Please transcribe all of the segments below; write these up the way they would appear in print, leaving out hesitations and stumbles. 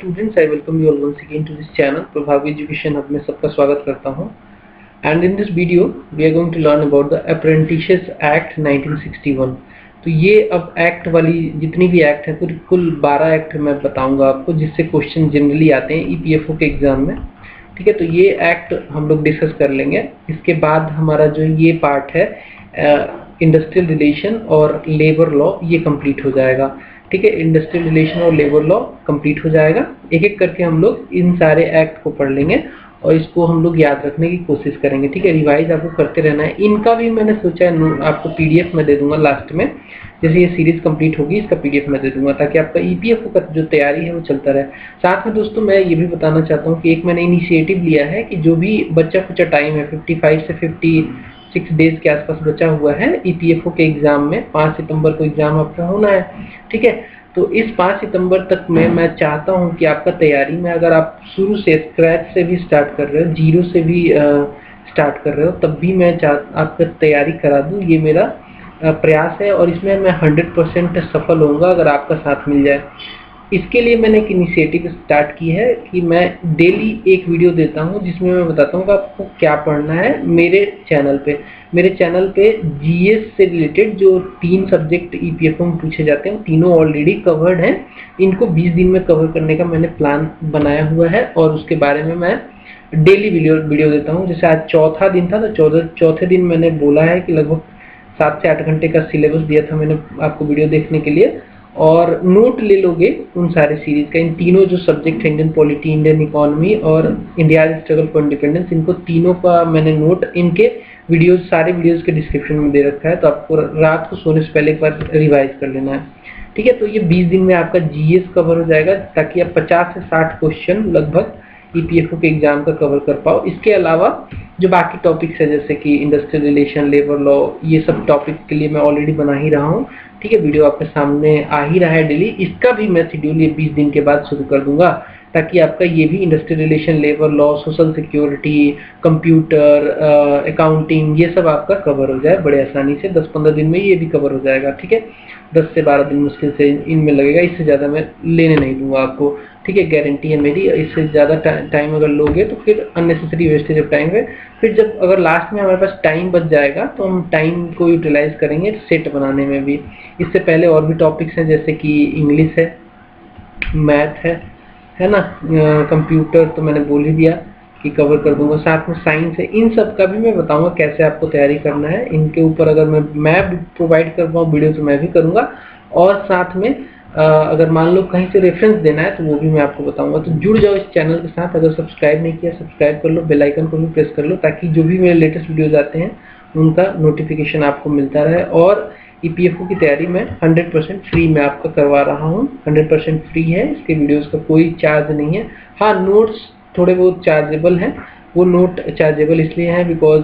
students, I welcome you all once again to this channel प्रभावी education hub में सबका स्वागत करता हूं। And in this video we are going to learn about the apprentices act 1961। तो ये अब एक्ट वाली जितनी भी एक्ट है कुल 12 एक्ट मैं बताऊंगा आपको, जिससे क्वेश्चन जनरली आते हैं ईपीएफओ के एग्जाम में। ठीक है, तो ये एक्ट हम लोग डिस्कस कर लेंगे। इसके बाद हमारा जो ये पार्ट है इंडस्ट्रियल रिलेशन और लेबर लॉ, ये कंप्लीट हो जाएगा। ठीक है, इंडस्ट्रियल रिलेशन और लेबर लॉ कंप्लीट हो जाएगा। एक एक करके हम लोग इन सारे एक्ट को पढ़ लेंगे और इसको हम लोग याद रखने की कोशिश करेंगे। ठीक है, रिवाइज आपको करते रहना है। इनका भी मैंने सोचा है आपको पीडीएफ में दे दूंगा लास्ट में, जैसे ये सीरीज कंप्लीट होगी इसका पीडीएफ में दे दूंगा, ताकि आपका ईपीएफओ का जो तैयारी है वो चलता रहे। साथ में दोस्तों मैं ये भी बताना चाहता हूँ कि एक मैंने इनिशिएटिव लिया है कि जो भी बच्चा कुछ टाइम है 55 से 56 डेज के आसपास बचा हुआ है ईपीएफओ के एग्जाम में, 5 सितंबर को एग्जाम आपका होना है। ठीक है, तो इस 5 सितंबर तक में मैं चाहता हूं कि आपका तैयारी में, अगर आप शुरू से स्क्रैच से भी स्टार्ट कर रहे हो, जीरो से भी स्टार्ट कर रहे हो, तब भी मैं आपका तैयारी करा दूं, ये मेरा प्रयास है और इसमें मैं 100% सफल होऊंगा अगर आपका साथ मिल जाए। इसके लिए मैंने एक इनिशिएटिव स्टार्ट की है कि मैं डेली एक वीडियो देता हूं जिसमें मैं बताता हूं कि आपको क्या पढ़ना है। मेरे चैनल पे जीएस से रिलेटेड जो 3 सब्जेक्ट ईपीएफओ में पूछे जाते हैं, तीनों ऑलरेडी कवर्ड हैं। इनको 20 दिन में कवर करने का मैंने प्लान बनाया हुआ है और उसके बारे में मैं डेली वीडियो देता हूं। जैसे आज चौथा दिन था, तो चौथे दिन मैंने बोला है कि लगभग 7 से 8 घंटे का सिलेबस दिया था मैंने आपको वीडियो देखने के लिए, और नोट ले लोगे उन सारे सीरीज का। इन तीनों जो सब्जेक्ट है, इंडियन पॉलिटी, इंडियन इकोनॉमी और इंडिया स्ट्रगल फॉर इंडिपेंडेंस, इनको तीनों का मैंने नोट इनके वीडियोस, सारे वीडियोस के डिस्क्रिप्शन में दे रखा है, तो आपको रात को सोने से पहले एक बार रिवाइज कर लेना है। ठीक है, तो ये 20 दिन में आपका जीएस कवर हो जाएगा, ताकि आप 50 से 60 क्वेश्चन लगभग ईपीएफओ के एग्जाम का कवर कर पाओ। इसके अलावा जो बाकी टॉपिक्स है, जैसे कि इंडस्ट्रियल रिलेशन, लेबर लॉ, ये सब टॉपिक के लिए मैं ऑलरेडी बना ही रहा हूँ। ठीक है, वीडियो आपके सामने आ ही रहा है डेली। इसका भी मैं शेड्यूल ये 20 दिन के बाद शुरू कर दूंगा, ताकि आपका ये भी industrial relation, labour law, social security, computer, accounting, ये सब आपका कवर हो जाए बड़े आसानी से। 10-15 दिन में ये भी कवर हो जाएगा। ठीक है, 10 से 12 दिन मुश्किल से इनमें लगेगा, इससे ज़्यादा मैं लेने नहीं दूंगा आपको। ठीक है, गारंटी है मेरी। इससे ज़्यादा टाइम अगर लोगे तो फिर अननेसेसरी वेस्टेज ऑफ टाइम है। फिर जब अगर लास्ट में हमारे पास टाइम बच जाएगा तो हम टाइम को यूटिलाइज करेंगे सेट बनाने में भी। इससे पहले और भी टॉपिक्स हैं, जैसे कि इंग्लिश है, मैथ है ना, कंप्यूटर तो मैंने बोल ही दिया कि कवर कर दूंगा। साथ में साइंस है, इन सब का भी मैं बताऊंगा कैसे आपको तैयारी करना है। इनके ऊपर अगर मैं प्रोवाइड कर पाऊँ वीडियो तो मैं भी करूंगा, और साथ में अगर मान लो कहीं से रेफरेंस देना है तो वो भी मैं आपको बताऊंगा। तो जुड़ जाओ इस चैनल के साथ। अगर सब्सक्राइब नहीं किया सब्सक्राइब कर लो, बेल आइकन को भी प्रेस कर लो, ताकि जो भी मेरे लेटेस्ट वीडियोज आते हैं उनका नोटिफिकेशन आपको मिलता रहे। और ईपीएफओ की तैयारी में 100% फ्री में आपका करवा रहा हूँ, 100% फ्री है। इसके वीडियोस का कोई चार्ज नहीं है। हाँ, नोट्स थोड़े बहुत चार्जेबल हैं। वो नोट चार्जेबल इसलिए हैं बिकॉज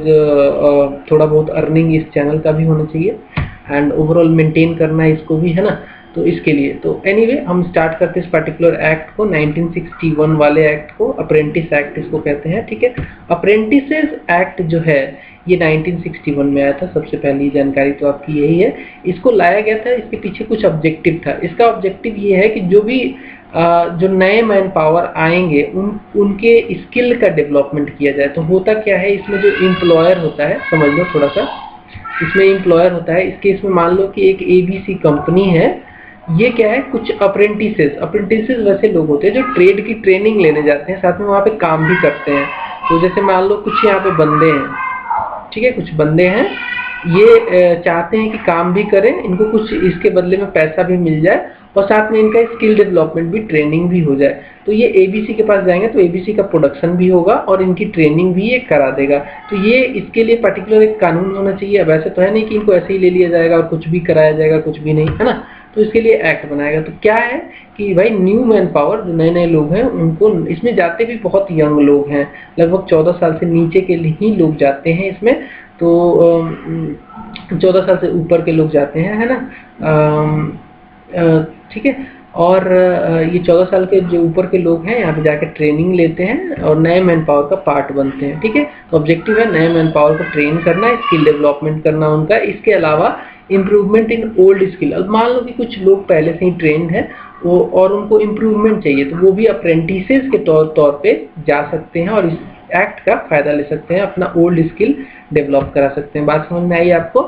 थोड़ा बहुत अर्निंग इस चैनल का भी होना चाहिए एंड ओवरऑल मेंटेन करना है इसको भी, है ना, तो इसके लिए। तो एनीवे हम स्टार्ट करते हैं इस पर्टिकुलर एक्ट को, 1961 वाले एक्ट को, अप्रेंटिस एक्ट इसको कहते हैं। ठीक है, अप्रेंटिसेस एक्ट जो है ये 1961 में आया था। सबसे पहली जानकारी तो आपकी यही है। इसको लाया गया था, इसके पीछे कुछ ऑब्जेक्टिव था। इसका ऑब्जेक्टिव ये है कि जो भी जो नए मैन पावर आएंगे उनके स्किल का डेवलपमेंट किया जाए। तो होता क्या है, इसमें जो एम्प्लॉयर होता है, समझ लो थोड़ा सा, इसमें एम्प्लॉयर होता है। इसके इसमें मान लो कि एक एबीसी कंपनी है, ये क्या है, कुछ अप्रेंटिसेस वैसे लोग होते हैं जो ट्रेड की ट्रेनिंग लेने जाते हैं, साथ में वहाँ पे काम भी करते हैं। तो जैसे मान लो कुछ यहाँ पे बंदे हैं, ठीक है, कुछ बंदे हैं, ये चाहते हैं कि काम भी करें, इनको कुछ इसके बदले में पैसा भी मिल जाए और साथ में इनका स्किल डेवलपमेंट भी, ट्रेनिंग भी हो जाए। तो ये एबीसी के पास जाएंगे तो एबीसी का प्रोडक्शन भी होगा और इनकी ट्रेनिंग भी ये करा देगा। तो ये इसके लिए पर्टिकुलर एक कानून होना चाहिए। अब ऐसे तो है नहीं कि इनको ऐसे ही ले लिया जाएगा और कुछ भी कराया जाएगा, कुछ भी नहीं, है ना। तो इसके लिए एक्ट बनाएगा। तो क्या है कि भाई न्यू मैन पावर, जो नए लोग हैं, उनको इसमें जाते भी बहुत यंग लोग हैं, लगभग 14 साल से नीचे के ही लोग जाते हैं इसमें। तो 14 साल से ऊपर के लोग जाते हैं, है ना। ठीक है, और ये 14 साल के जो ऊपर के लोग हैं यहाँ पे जाकर ट्रेनिंग लेते हैं और नए मैन पावर का पार्ट बनते हैं। ठीक है, तो ऑब्जेक्टिव है नए मैन पावर को ट्रेन करना, स्किल डेवलपमेंट करना उनका। इसके अलावा इम्प्रूवमेंट इन ओल्ड स्किल। अब मान लो कि कुछ लोग पहले से ही ट्रेंड है वो और उनको इम्प्रूवमेंट चाहिए तो वो भी अप्रेंटिसेस के तौर पे जा सकते हैं और इस एक्ट का फायदा ले सकते हैं, अपना ओल्ड स्किल डेवलप करा सकते हैं। बात समझ में आई आपको?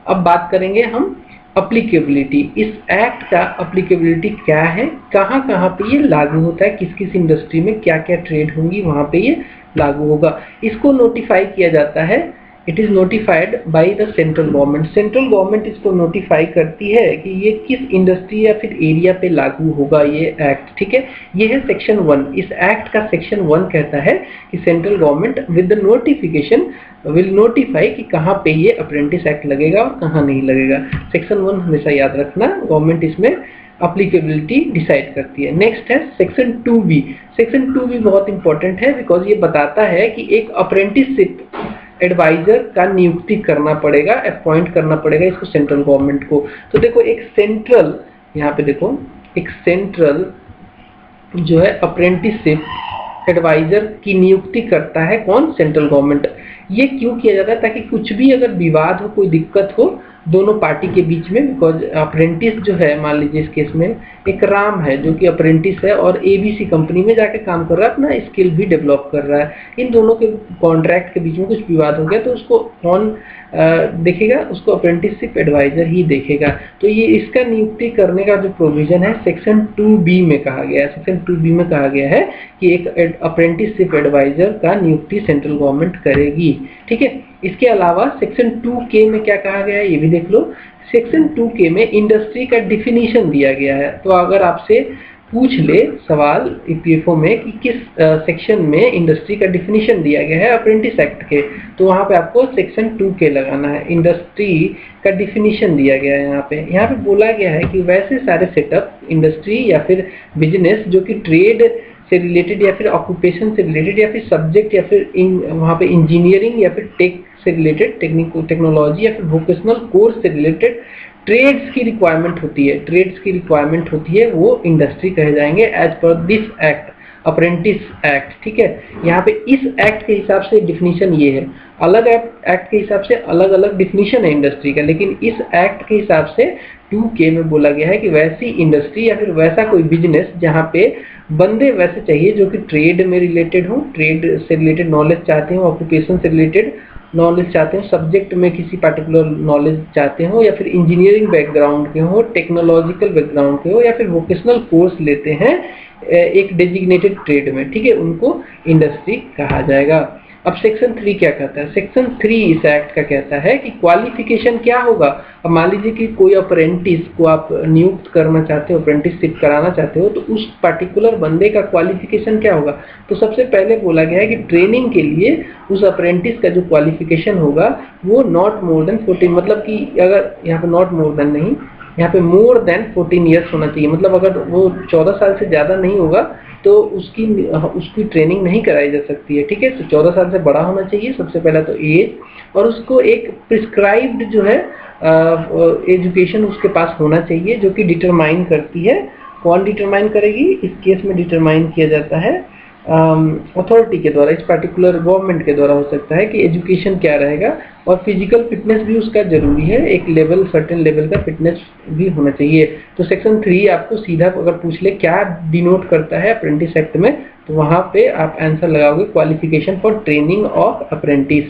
अब बात करेंगे हम अप्लीकेबिलिटी। इस एक्ट का अप्लीकेबिलिटी क्या है, कहाँ कहाँ पे ये लागू होता है, किस किस इंडस्ट्री में क्या क्या ट्रेड होंगी वहाँ पे ये लागू होगा। इसको नोटिफाई किया जाता है, it is notified by the central government. Central government इसको नोटिफाई करती है कि ये किस इंडस्ट्री या फिर एरिया पे लागू होगा ये एक्ट, ठीक है। ये है सेक्शन 1। इस एक्ट का सेक्शन 1 कहता है कि central government with the notification will notify कि कहाँ पे ये अप्रेंटिस एक्ट लगेगा और कहाँ नहीं लगेगा। सेक्शन 1 हमेशा याद रखना, गवर्नमेंट इसमें अप्लीकेबिलिटी डिसाइड करती है। नेक्स्ट है सेक्शन 2B। सेक्शन 2B बहुत इंपॉर्टेंट है बिकॉज ये बताता है कि एक अप्रेंटिसशिप एडवाइजर का नियुक्ति करना पड़ेगा, अपॉइंट करना पड़ेगा इसको सेंट्रल गवर्नमेंट को। तो देखो एक सेंट्रल, यहाँ पे देखो एक सेंट्रल जो है अप्रेंटिसशिप एडवाइजर की नियुक्ति करता है कौन? Central government. ये क्यों किया जाता है? ताकि कुछ भी अगर विवाद हो, कोई दिक्कत हो दोनों पार्टी के बीच में, बिकॉज अप्रेंटिस जो है, मान लीजिए इस केस में एक राम है जो कि अप्रेंटिस है और एबीसी कंपनी में जाके काम कर रहा है, अपना स्किल भी डेवलप कर रहा है। इन दोनों के कॉन्ट्रैक्ट के बीच में कुछ विवाद हो गया तो उसको कौन देखेगा? उसको अप्रेंटिसशिप एडवाइजर ही देखेगा। तो ये इसका नियुक्ति करने का जो प्रोविजन है सेक्शन 2B में कहा गया है। सेक्शन 2B में कहा गया है कि एक अप्रेंटिसशिप एडवाइजर का नियुक्ति सेंट्रल गवर्नमेंट करेगी, ठीक है। इसके अलावा सेक्शन 2K में क्या कहा गया है ये भी देख लो। सेक्शन 2K में इंडस्ट्री का डिफिनीशन दिया गया है। तो अगर आपसे पूछ ले सवाल ईपीएफओ में कि किस सेक्शन में इंडस्ट्री का डिफिनीशन दिया गया है अप्रेंटिस एक्ट के, तो वहाँ पे आपको सेक्शन 2K लगाना है। इंडस्ट्री का डिफिनीशन दिया गया है यहाँ पे बोला गया है कि वैसे सारे सेटअप इंडस्ट्री या फिर बिजनेस जो कि ट्रेड से रिलेटेड या फिर ऑक्यूपेशन से रिलेटेड या फिर सब्जेक्ट या फिर वहाँ पे इंजीनियरिंग या फिर टेक से रिलेटेड, टेक्नोलॉजी या फिर वोकेशनल कोर्स से रिलेटेड ट्रेड्स की रिक्वायरमेंट होती है, वो इंडस्ट्री कहे जाएंगे as per this act, apprentice act, ठीक है। यहाँ पे इस एक्ट के हिसाब से डिफिनीशन ये है, अलग एक्ट के हिसाब से अलग अलग डिफिनीशन है इंडस्ट्री का, लेकिन इस एक्ट के हिसाब से 2K में बोला गया है कि वैसी इंडस्ट्री या फिर वैसा कोई बिजनेस जहाँ पे बंदे वैसे चाहिए जो कि ट्रेड में रिलेटेड हो, ट्रेड से रिलेटेड नॉलेज चाहते हो, ऑक्यूपेशन से रिलेटेड नॉलेज चाहते हो, सब्जेक्ट में किसी पर्टिकुलर नॉलेज चाहते हो या फिर इंजीनियरिंग बैकग्राउंड के हो, टेक्नोलॉजिकल बैकग्राउंड के हो या फिर वोकेशनल कोर्स लेते हैं एक डेजिग्नेटेड ट्रेड में, ठीक है, उनको इंडस्ट्री कहा जाएगा। अब सेक्शन 3 क्या कहता है? सेक्शन 3 इस एक्ट का कहता है कि क्वालिफिकेशन क्या होगा। अब मान लीजिए कि कोई अप्रेंटिस को आप नियुक्त करना चाहते हो, अप्रेंटिसशिप कराना चाहते हो, तो उस पर्टिकुलर बंदे का क्वालिफिकेशन क्या होगा? तो सबसे पहले बोला गया है कि ट्रेनिंग के लिए उस अप्रेंटिस का जो क्वालिफिकेशन होगा वो नॉट मोर देन 14, मतलब कि अगर यहाँ पे नॉट मोर देन नहीं, यहाँ पे मोर देन 14 ईयर्स होना चाहिए। मतलब अगर वो 14 साल से ज़्यादा नहीं होगा तो उसकी ट्रेनिंग नहीं कराई जा सकती है, ठीक है। तो 14 साल से बड़ा होना चाहिए सबसे पहला तो एज, और उसको एक प्रिस्क्राइब्ड जो है एजुकेशन उसके पास होना चाहिए जो कि डिटरमाइन करती है। कौन डिटरमाइन करेगी? इस केस में डिटरमाइन किया जाता है अथॉरिटी के द्वारा, इस पर्टिकुलर गवर्नमेंट के द्वारा हो सकता है कि एजुकेशन क्या रहेगा, और फिजिकल फिटनेस भी उसका जरूरी है, एक लेवल सर्टेन लेवल का फिटनेस भी होना चाहिए। तो सेक्शन 3 आपको सीधा अगर पूछ ले क्या डिनोट करता है अप्रेंटिस एक्ट में, तो वहाँ पे आप आंसर लगाओगे qualification for training of apprentice.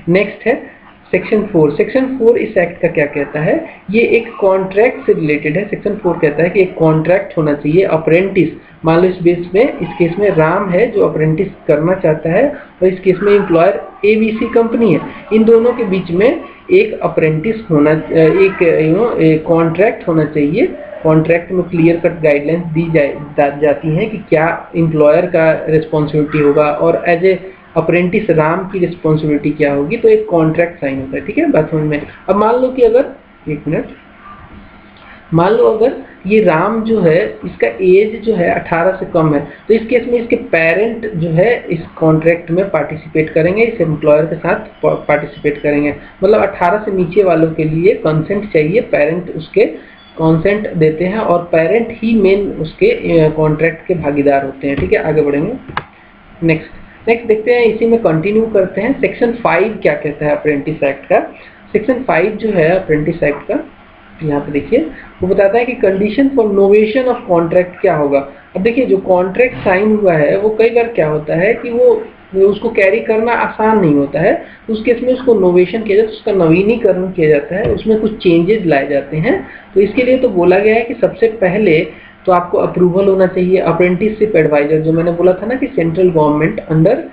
Next है सेक्शन 4। सेक्शन 4 इस एक्ट का क्या कहता है? ये एक कॉन्ट्रैक्ट से रिलेटेड है। सेक्शन 4 कहता है कि एक कॉन्ट्रैक्ट होना चाहिए अप्रेंटिस, मान लो इस बेस में, इस केस में राम है जो अप्रेंटिस करना चाहता है और इस केस में एम्प्लॉयर एबीसी कंपनी है, इन दोनों के बीच में एक अप्रेंटिस होना, एक कॉन्ट्रैक्ट होना चाहिए। कॉन्ट्रैक्ट में क्लियर कट गाइडलाइंस दी जाती हैं कि क्या एम्प्लॉयर का रिस्पॉन्सिबिलिटी होगा और एज ए अप्रेंटिस राम की रिस्पॉन्सिबिलिटी क्या होगी, तो एक कॉन्ट्रैक्ट साइन होता है, ठीक है, बात समझ में। अब मान लो कि अगर मान लो अगर ये राम जो है इसका एज जो है 18 से कम है, तो इस केस में इसके पेरेंट जो है इस कॉन्ट्रैक्ट में पार्टिसिपेट करेंगे, इस एम्प्लॉयर के साथ पार्टिसिपेट करेंगे। मतलब 18 से नीचे वालों के लिए कंसेंट चाहिए, पेरेंट उसके कंसेंट देते हैं और पेरेंट ही मेन उसके कॉन्ट्रैक्ट के भागीदार होते हैं, ठीक है। आगे बढ़ेंगे, नेक्स्ट देखते हैं, इसी में कंटिन्यू करते हैं। सेक्शन 5 क्या कहता है अप्रेंटिस एक्ट का? सेक्शन 5 जो है अप्रेंटिस एक्ट का, यहाँ पे देखिए वो बताता है कि condition for novation of contract क्या होगा। अब देखिए जो कॉन्ट्रैक्ट साइन हुआ है वो कई बार क्या होता है कि वो उसको कैरी करना आसान नहीं होता है, उस केस में उसको नोवेशन किया जाता है, उसका नवीनीकरण किया जाता है, उसमें कुछ चेंजेस लाए जाते हैं। तो इसके लिए तो बोला गया है कि सबसे पहले तो आपको अप्रूवल होना चाहिए अप्रेंटिसशिप एडवाइजर, जो मैंने बोला था ना कि central government under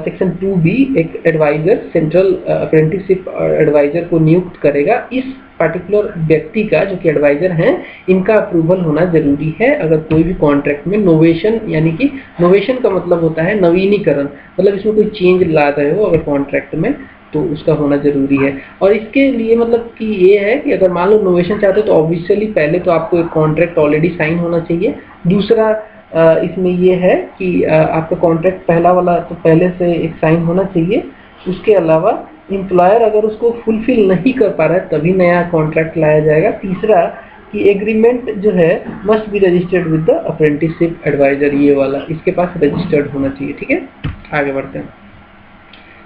section 2B एक एडवाइजर सेंट्रल अप्रेंटिसशिप एडवाइजर को नियुक्त करेगा। इस पार्टिकुलर व्यक्ति का जो कि एडवाइजर हैं इनका अप्रूवल होना जरूरी है अगर कोई भी कॉन्ट्रैक्ट में नोवेशन, यानी कि नोवेशन का मतलब होता है नवीनीकरण, मतलब इसमें कोई चेंज ला रहे हो अगर कॉन्ट्रैक्ट में तो उसका होना जरूरी है। और इसके लिए मतलब कि ये है कि अगर मान लो नोवेशन चाहते हो तो ऑब्वियसली पहले तो आपको एक कॉन्ट्रैक्ट ऑलरेडी साइन होना चाहिए। दूसरा इसमें ये है कि आपका कॉन्ट्रैक्ट पहला वाला तो पहले से एक साइन होना चाहिए। उसके अलावा एम्प्लॉयर अगर उसको फुलफिल नहीं कर पा रहा है तभी नया कॉन्ट्रैक्ट लाया जाएगा। तीसरा कि एग्रीमेंट जो है must be registered with the apprenticeship adviser, ये वाला इसके पास रजिस्टर्ड होना चाहिए। ठीक है, आगे बढ़ते हैं।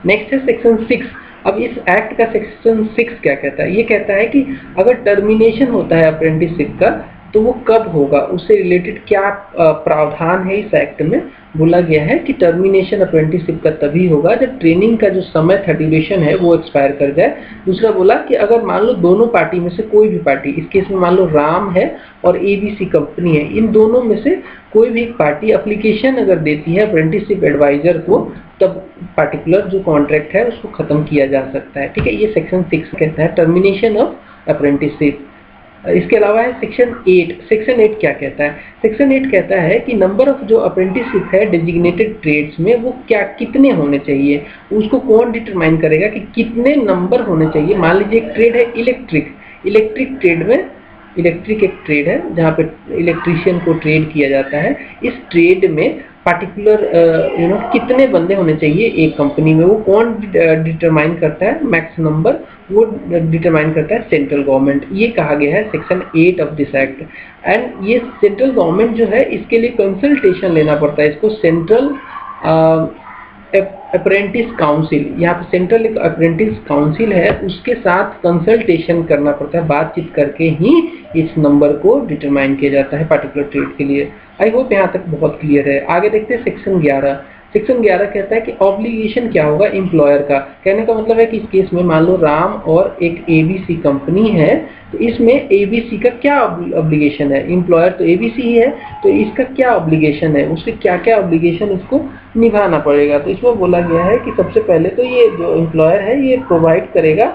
नेक्स्ट है सेक्शन 6। अब इस एक्ट का सेक्शन 6 क्या कहता है? ये कहता है कि अगर टर्मिनेशन होता है अप्रेंटिसशिप का तो वो कब होगा, उससे रिलेटेड क्या प्रावधान है इस एक्ट में। बोला गया है कि टर्मिनेशन अप्रेंटिसशिप का तभी होगा जब ट्रेनिंग का जो समय था, ड्यूरेशन है, वो एक्सपायर कर जाए। दूसरा बोला कि अगर मान लो दोनों पार्टी में से कोई भी पार्टी, इस केस में मान लो राम है और ABC कंपनी है, इन दोनों में से कोई भी एक पार्टी एप्लीकेशन अगर देती है अप्रेंटिसशिप एडवाइजर को, तब पार्टिकुलर जो कॉन्ट्रैक्ट है उसको खत्म किया जा सकता है। ठीक है, ये सेक्शन 6 कहता है टर्मिनेशन ऑफ अप्रेंटिसशिप। इसके अलावा है सेक्शन 8। सेक्शन 8 क्या कहता है? सेक्शन 8 कहता है कि नंबर ऑफ जो अप्रेंटिसशिप है डेजिग्नेटेड ट्रेड्स में वो क्या कितने होने चाहिए, उसको कौन डिटरमाइन करेगा कि कितने नंबर होने चाहिए। मान लीजिए एक ट्रेड है इलेक्ट्रिक ट्रेड में, इलेक्ट्रिक एक ट्रेड है जहाँ पे इलेक्ट्रीशियन को ट्रेड किया जाता है। इस ट्रेड में पार्टिकुलर कितने बंदे होने चाहिए एक कंपनी में, वो कौन डिटरमाइन करता है? मैक्स नंबर वो डिटरमाइन करता है सेंट्रल गवर्नमेंट। ये कहा गया है section 8 of this act. And ये सेंट्रल गवर्नमेंट जो है इसके लिए कंसल्टेशन लेना पड़ता है, इसको सेंट्रल अप्रेंटिस काउंसिल, यहाँ पे सेंट्रल एक अप्रेंटिस काउंसिल है, उसके साथ कंसल्टेशन करना पड़ता है, बातचीत करके ही इस नंबर को डिटरमाइन किया जाता है पार्टिकुलर ट्रेड के लिए। आई होप यहाँ तक बहुत क्लियर है। आगे देखते हैं सेक्शन 11। सेक्शन 11 कहता है कि ऑब्लिगेशन क्या होगा एम्प्लॉयर का। कहने का मतलब है कि इस केस में मान लो राम और एक ABC कंपनी है, तो इसमें ABC का क्या ऑब्लिगेशन है? एम्प्लॉयर तो ABC ही है, तो इसका क्या ऑब्लिगेशन है, उसके क्या क्या ऑब्लिगेशन इसको निभाना पड़ेगा। तो इसमें बोला गया है कि सबसे पहले तो ये जो एम्प्लॉयर है ये प्रोवाइड करेगा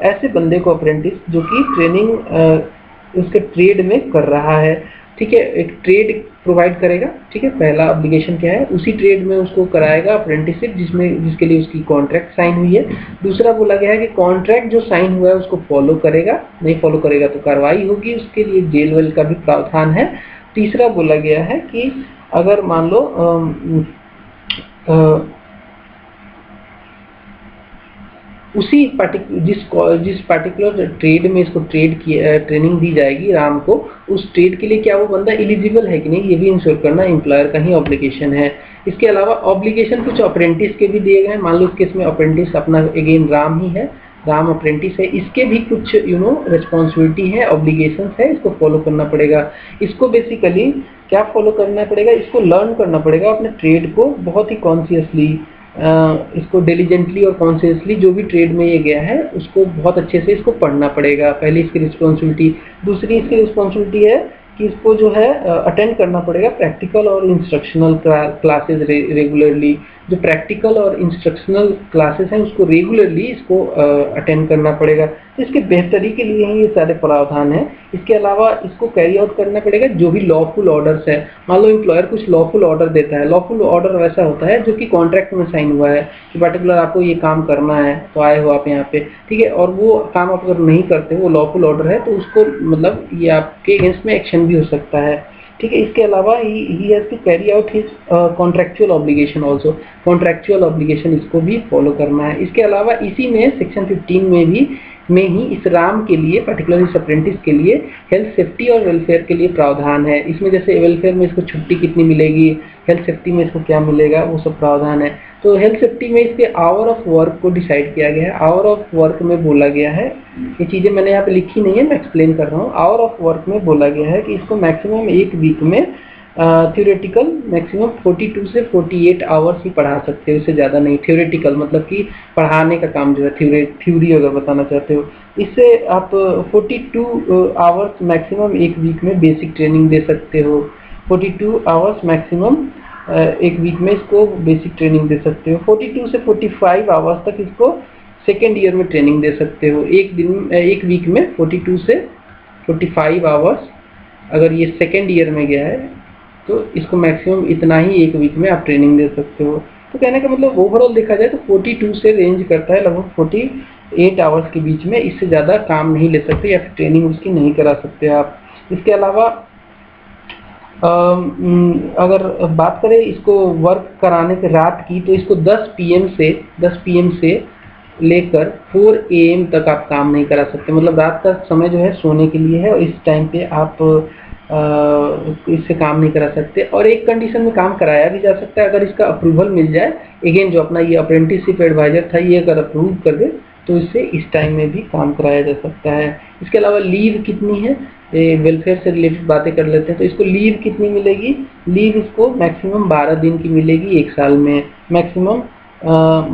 ऐसे बंदे को अप्रेंटिस जो कि ट्रेनिंग उसके ट्रेड में कर रहा है। ठीक है, एक ट्रेड प्रोवाइड करेगा। ठीक है, पहला ऑब्लिगेशन क्या है? उसी ट्रेड में उसको कराएगा अप्रेंटिसशिप जिसके लिए उसकी कॉन्ट्रैक्ट साइन हुई है। दूसरा बोला गया है कि कॉन्ट्रैक्ट जो साइन हुआ है उसको फॉलो करेगा, नहीं फॉलो करेगा तो कार्रवाई होगी, उसके लिए जेल वेल का भी प्रावधान है। तीसरा बोला गया है कि अगर मान लो उसी जिस पार्टिकुलर ट्रेड में इसको ट्रेनिंग दी जाएगी राम को, उस ट्रेड के लिए क्या वो बंदा एलिजिबल है कि नहीं, ये भी इंश्योर करना एम्प्लॉयर का ही ऑब्लिगेशन है। इसके अलावा ऑब्लिगेशन कुछ अप्रेंटिस के भी दिए गए हैं। मान लो इस केस में अप्रेंटिस अपना अगेन राम ही है, राम अप्रेंटिस है, इसके भी कुछ रिस्पॉन्सिबिलिटी है, ऑब्लिगेशंस है, इसको फॉलो करना पड़ेगा। इसको बेसिकली क्या फॉलो करना पड़ेगा? इसको लर्न करना पड़ेगा अपने ट्रेड को बहुत ही कॉन्शियसली, इसको डिलीजेंटली और कॉन्शियसली जो भी ट्रेड में ये गया है उसको बहुत अच्छे से इसको पढ़ना पड़ेगा। पहली इसकी रिस्पॉन्सिबिलिटी। दूसरी इसकी रिस्पॉन्सिबिलिटी है कि इसको जो है अटेंड करना पड़ेगा प्रैक्टिकल और इंस्ट्रक्शनल क्लासेस रेगुलरली। जो प्रैक्टिकल और इंस्ट्रक्शनल क्लासेस हैं उसको रेगुलरली इसको अटेंड करना पड़ेगा। तो इसके बेहतरी के लिए ही ये सारे प्रावधान हैं। इसके अलावा इसको कैरी आउट करना पड़ेगा जो भी लॉफुल ऑर्डर्स है। मान लो एम्प्लॉयर कुछ लॉफुल ऑर्डर देता है, लॉफुल ऑर्डर वैसा होता है जो कि कॉन्ट्रैक्ट में साइन हुआ है कि पर्टिकुलर आपको ये काम करना है, तो आए हो आप यहाँ पे, ठीक है, और वो काम आप अगर नहीं करते, वो लॉफुल ऑर्डर है, तो उसको मतलब ये आपके अगेंस्ट में एक्शन भी हो सकता है। ठीक है, इसके अलावा he has to carry out his contractual obligation also, contractual obligation इसको भी फॉलो करना है। इसके अलावा इसी में सेक्शन 15 में भी में ही इस राम के लिए पर्टिकुलर इस अप्रेंटिस के लिए हेल्थ सेफ्टी और वेलफेयर के लिए प्रावधान है। इसमें जैसे वेलफेयर में इसको छुट्टी कितनी मिलेगी, हेल्थ सेफ्टी में इसको क्या मिलेगा, वो सब प्रावधान है। तो हेल्थ सेफ्टी में इसके आवर ऑफ वर्क को डिसाइड किया गया है। आवर ऑफ वर्क में बोला गया है, ये चीज़ें मैंने यहाँ पे लिखी नहीं है, मैं एक्सप्लेन कर रहा हूँ। आवर ऑफ वर्क में बोला गया है कि इसको मैक्सिमम एक वीक में थ्योरेटिकल मैक्सिमम 42 से 48 आवर्स ही पढ़ा सकते हो, इससे ज़्यादा नहीं। थ्योरेटिकल मतलब कि पढ़ाने का काम जो है, थ्योरी अगर बताना चाहते हो, इससे आप 42 आवर्स मैक्सिमम एक वीक में बेसिक ट्रेनिंग दे सकते हो। 42 आवर्स मैक्सिमम एक वीक में इसको बेसिक ट्रेनिंग दे सकते हो। 42 से 45 आवर्स तक इसको सेकेंड ईयर में ट्रेनिंग दे सकते हो। एक वीक में 42 से 45 आवर्स अगर ये सेकेंड ईयर में गया है तो इसको मैक्सिमम इतना ही एक वीक में आप ट्रेनिंग दे सकते हो। तो कहने का मतलब ओवरऑल देखा जाए तो 42 से रेंज करता है लगभग 48 आवर्स के बीच में, इससे ज़्यादा काम नहीं ले सकते या फिर ट्रेनिंग उसकी नहीं करा सकते आप। इसके अलावा अगर बात करें इसको वर्क कराने के रात की, तो इसको 10 PM से लेकर 4 AM तक आप काम नहीं करा सकते। मतलब रात का समय जो है सोने के लिए है और इस टाइम पे आप इससे काम नहीं करा सकते। और एक कंडीशन में काम कराया भी जा सकता है, अगर इसका अप्रूवल मिल जाए। अगेन जो अपना ये अप्रेंटिसशिप एडवाइजर था, ये अगर अप्रूव कर दे तो इससे इस टाइम में भी काम कराया जा सकता है। इसके अलावा लीव कितनी है, वेलफेयर से रिलेटेड बातें कर लेते हैं। तो इसको लीव कितनी मिलेगी, लीव इसको मैक्सिमम 12 दिन की मिलेगी एक साल में, मैक्सिमम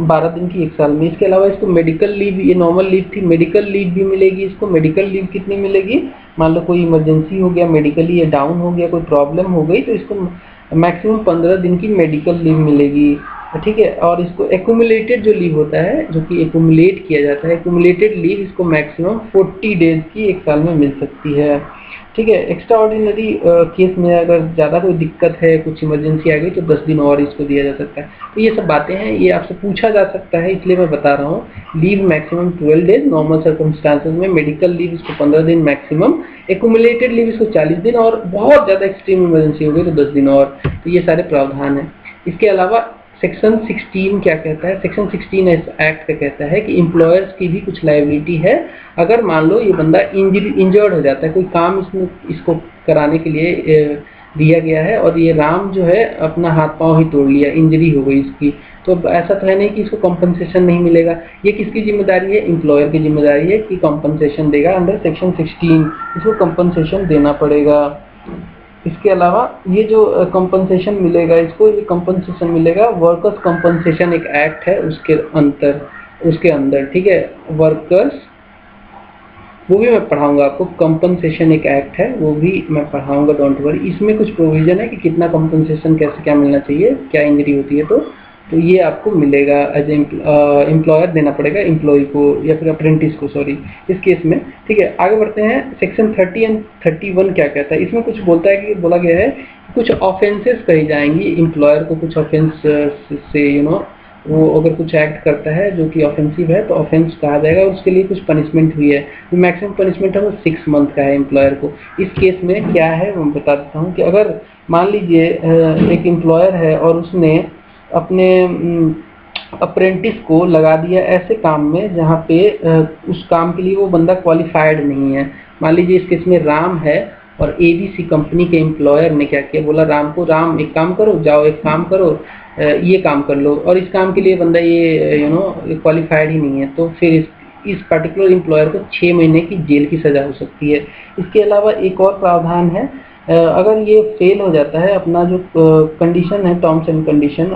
12 दिन की एक साल में। इसके अलावा इसको मेडिकल लीव, ये नॉर्मल लीव थी, मेडिकल लीव भी मिलेगी इसको। मेडिकल लीव कितनी मिलेगी, मान लो कोई इमरजेंसी हो गया, मेडिकली ये डाउन हो गया, कोई प्रॉब्लम हो गई, तो इसको मैक्सिमम 15 दिन की मेडिकल लीव मिलेगी, ठीक है। और इसको एक्यूमुलेटेड जो लीव होता है, जो कि एक्यूमुलेट किया जाता है, एक्यूमुलेटेड लीव इसको मैक्सिमम 40 डेज की एक साल में मिल सकती है, ठीक है। एक्स्ट्रा ऑर्डिनरी केस में अगर ज़्यादा कोई दिक्कत है, कुछ इमरजेंसी आ गई, तो 10 दिन और इसको दिया जा सकता है। तो ये सब बातें हैं, ये आपसे पूछा जा सकता है, इसलिए मैं बता रहा हूँ। Leave maximum 12 days normal circumstances में, मेडिकल लीव इसको 15 दिन मैक्सिमम, एक्यूमुलेटेड लीव इसको 40 दिन, और बहुत ज़्यादा एक्सट्रीम इमरजेंसी हो गई तो 10 दिन और। तो ये सारे प्रावधान हैं। इसके अलावा सेक्शन 16 क्या कहता है, सेक्शन 16 एक्ट का कहता है कि एम्प्लॉयर्स की भी कुछ लायबिलिटी है। अगर मान लो ये बंदा इंजर्ड हो जाता है, कोई काम इसको कराने के लिए दिया गया है और ये राम जो है अपना हाथ पांव ही तोड़ लिया, इंजरी हो गई इसकी, तो ऐसा तो है नहीं कि इसको कॉम्पनसेशन नहीं मिलेगा। ये किसकी जिम्मेदारी है, एम्प्लॉयर की जिम्मेदारी है कि कॉम्पनसेशन देगा। अंडर सेक्शन 16 इसको कॉम्पनसेशन देना पड़ेगा। इसके अलावा ये जो कंपनसेशन मिलेगा इसको, ये कंपनसेशन मिलेगा वर्कर्स कंपनसेशन एक एक्ट है उसके अंदर, ठीक है। वर्कर्स, वो भी मैं पढ़ाऊंगा आपको, कंपनसेशन एक एक्ट है, वो भी मैं पढ़ाऊंगा, डोंट वरी। इसमें कुछ प्रोविजन है कि कितना कंपनसेशन कैसे क्या मिलना चाहिए, क्या इंजरी होती है तो ये आपको मिलेगा एज एम्प्लॉयर देना पड़ेगा एम्प्लॉय को या फिर अप्रेंटिस को, सॉरी, इस केस में, ठीक है। आगे बढ़ते हैं। सेक्शन 30 एंड 31 क्या कहता है, इसमें कुछ बोलता है कि बोला गया है कुछ ऑफेंसेस कही जाएंगी एम्प्लॉयर को, कुछ ऑफेंस से वो अगर कुछ एक्ट करता है जो कि ऑफेंसिव है तो ऑफेंस कहा जाएगा, उसके लिए कुछ पनिशमेंट हुई है। मैक्सिमम पनिशमेंट है वो 6 मंथ का है एम्प्लॉयर को। इस केस में क्या है मैं बता देता हूँ कि अगर मान लीजिए एक एम्प्लॉयर है और उसने अपने अप्रेंटिस को लगा दिया ऐसे काम में जहाँ पे उस काम के लिए वो बंदा क्वालिफाइड नहीं है। मान लीजिए इस केस में राम है और ABC कंपनी के एम्प्लॉयर ने क्या किया, बोला राम को, राम एक काम करो, जाओ एक काम करो, ये काम कर लो, और इस काम के लिए बंदा ये क्वालिफाइड ही नहीं है, तो फिर इस पर्टिकुलर एम्प्लॉयर को 6 महीने की जेल की सज़ा हो सकती है। इसके अलावा एक और प्रावधान है, अगर ये फेल हो जाता है, अपना जो कंडीशन है टर्म्स एंड कंडीशन,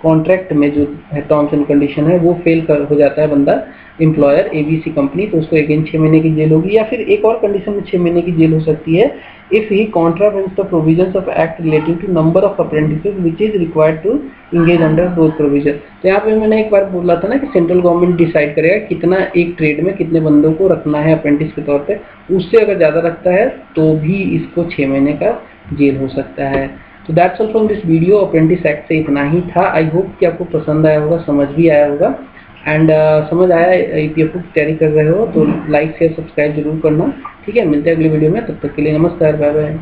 कॉन्ट्रैक्ट में जो है टर्म्स एंड कंडीशन है वो फेल हो जाता है बंदा, एम्प्लॉयर ABC कंपनी, तो उसको अगेन 6 महीने की जेल होगी, या फिर एक और कंडीशन में 6 महीने की जेल हो सकती है if he contravenes the provisions of act relating to number of apprentices which is required to engage under those provision. तो यहाँ पे मैंने एक बार बोला था ना कि सेंट्रल गवर्नमेंट डिसाइड करेगा कितना एक ट्रेड में कितने बंदों को रखना है अप्रेंटिस के तौर पे, उससे अगर ज़्यादा रखता है तो भी इसको 6 महीने का जेल हो सकता है। तो that's all from this video. Apprentice act से इतना ही था। आई होप कि आपको पसंद आया होगा, समझ भी आया होगा, एंड समझ आया EPFO की तैयारी कर रहे हो तो लाइक शेयर सब्सक्राइब जरूर करना, ठीक है। मिलते हैं अगले वीडियो में, तब तक के लिए नमस्कार, बाय बाय।